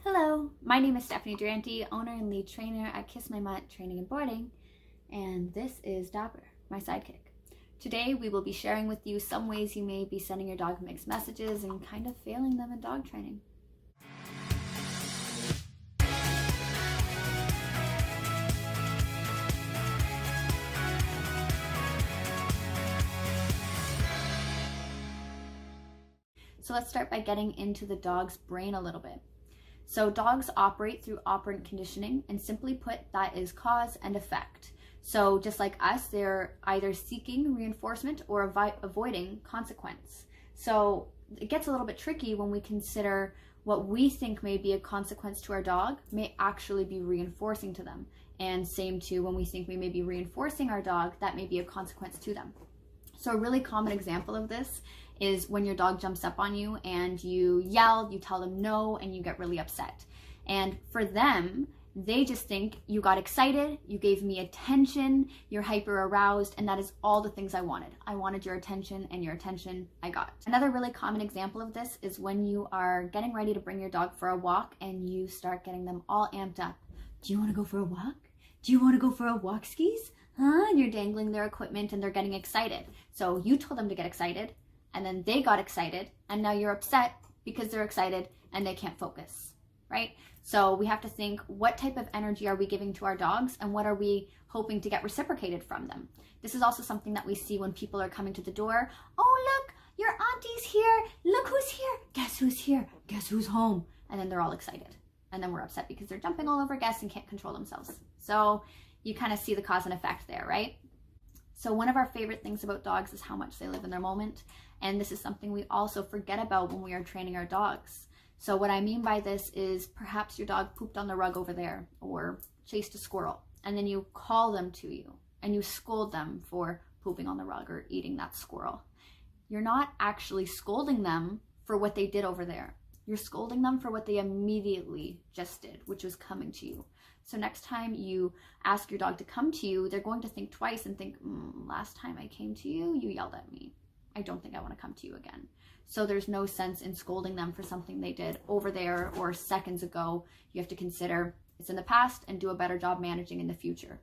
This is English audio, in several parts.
Hello, my name is Stephanie Durante, owner and lead trainer at Kiss My Mutt Training and Boarding, and this is Dapper, my sidekick. Today we will be sharing with you some ways you may be sending your dog mixed messages and kind of failing them in dog training. So let's start by getting into the dog's brain a little bit. So dogs operate through operant conditioning, and simply put, that is cause and effect. So just like us, they're either seeking reinforcement or avoiding consequence. So it gets a little bit tricky when we consider what we think may be a consequence to our dog may actually be reinforcing to them. And same too, when we think we may be reinforcing our dog, that may be a consequence to them. So a really common example of this is when your dog jumps up on you and you yell, you tell them no, and you get really upset. And for them, they just think you got excited, you gave me attention, you're hyper aroused, and that is all the things I wanted. I wanted your attention, and your attention I got. Another really common example of this is when you are getting ready to bring your dog for a walk and you start getting them all amped up. Do you want to go for a walk? Do you want to go for a walk, skis? Huh? And you're dangling their equipment and they're getting excited. So you told them to get excited, and then they got excited, and now you're upset because they're excited and they can't focus, right? So we have to think, what type of energy are we giving to our dogs, and what are we hoping to get reciprocated from them? This is also something that we see when people are coming to the door. Oh, look, your auntie's here. Look who's here. Guess who's here? Guess who's home? And then they're all excited. And then we're upset because they're jumping all over guests and can't control themselves. So you kind of see the cause and effect there, right? So one of our favorite things about dogs is how much they live in their moment. And this is something we also forget about when we are training our dogs. So what I mean by this is perhaps your dog pooped on the rug over there or chased a squirrel, and then you call them to you and you scold them for pooping on the rug or eating that squirrel. You're not actually scolding them for what they did over there. You're scolding them for what they immediately just did, which was coming to you. So next time you ask your dog to come to you, they're going to think twice and think, last time I came to you, you yelled at me. I don't think I want to come to you again. So there's no sense in scolding them for something they did over there or seconds ago. You have to consider it's in the past and do a better job managing in the future.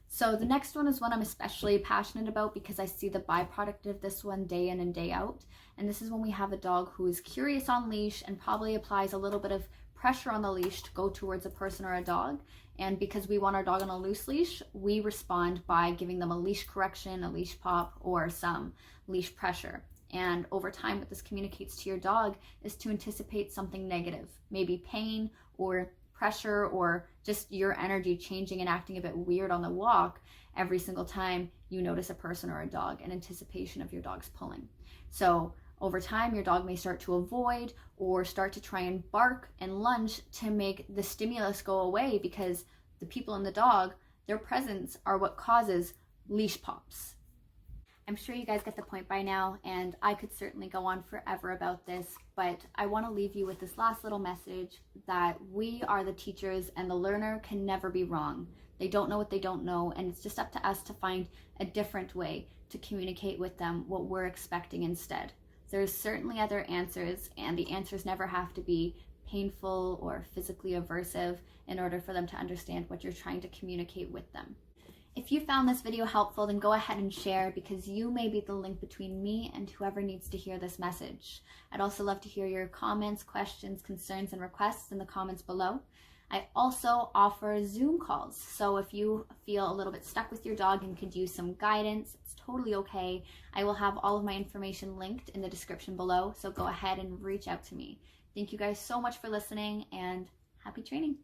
So the next one is one I'm especially passionate about because I see the byproduct of this one day in and day out. And this is when we have a dog who is curious on leash and probably applies a little bit of pressure on the leash to go towards a person or a dog. And because we want our dog on a loose leash, we respond by giving them a leash correction, a leash pop, or some leash pressure. And over time, what this communicates to your dog is to anticipate something negative, maybe pain or pressure or just your energy changing and acting a bit weird on the walk every single time you notice a person or a dog in anticipation of your dog's pulling. So over time, your dog may start to avoid or start to try and bark and lunge to make the stimulus go away because the people and the dog, their presence are what causes leash pops. I'm sure you guys get the point by now, and I could certainly go on forever about this, but I want to leave you with this last little message that we are the teachers and the learner can never be wrong. They don't know what they don't know, and it's just up to us to find a different way to communicate with them what we're expecting instead. There's certainly other answers, and the answers never have to be painful or physically aversive in order for them to understand what you're trying to communicate with them. If you found this video helpful, then go ahead and share because you may be the link between me and whoever needs to hear this message. I'd also love to hear your comments, questions, concerns, and requests in the comments below. I also offer Zoom calls, so if you feel a little bit stuck with your dog and could use some guidance, it's totally okay. I will have all of my information linked in the description below, so go ahead and reach out to me. Thank you guys so much for listening, and happy training.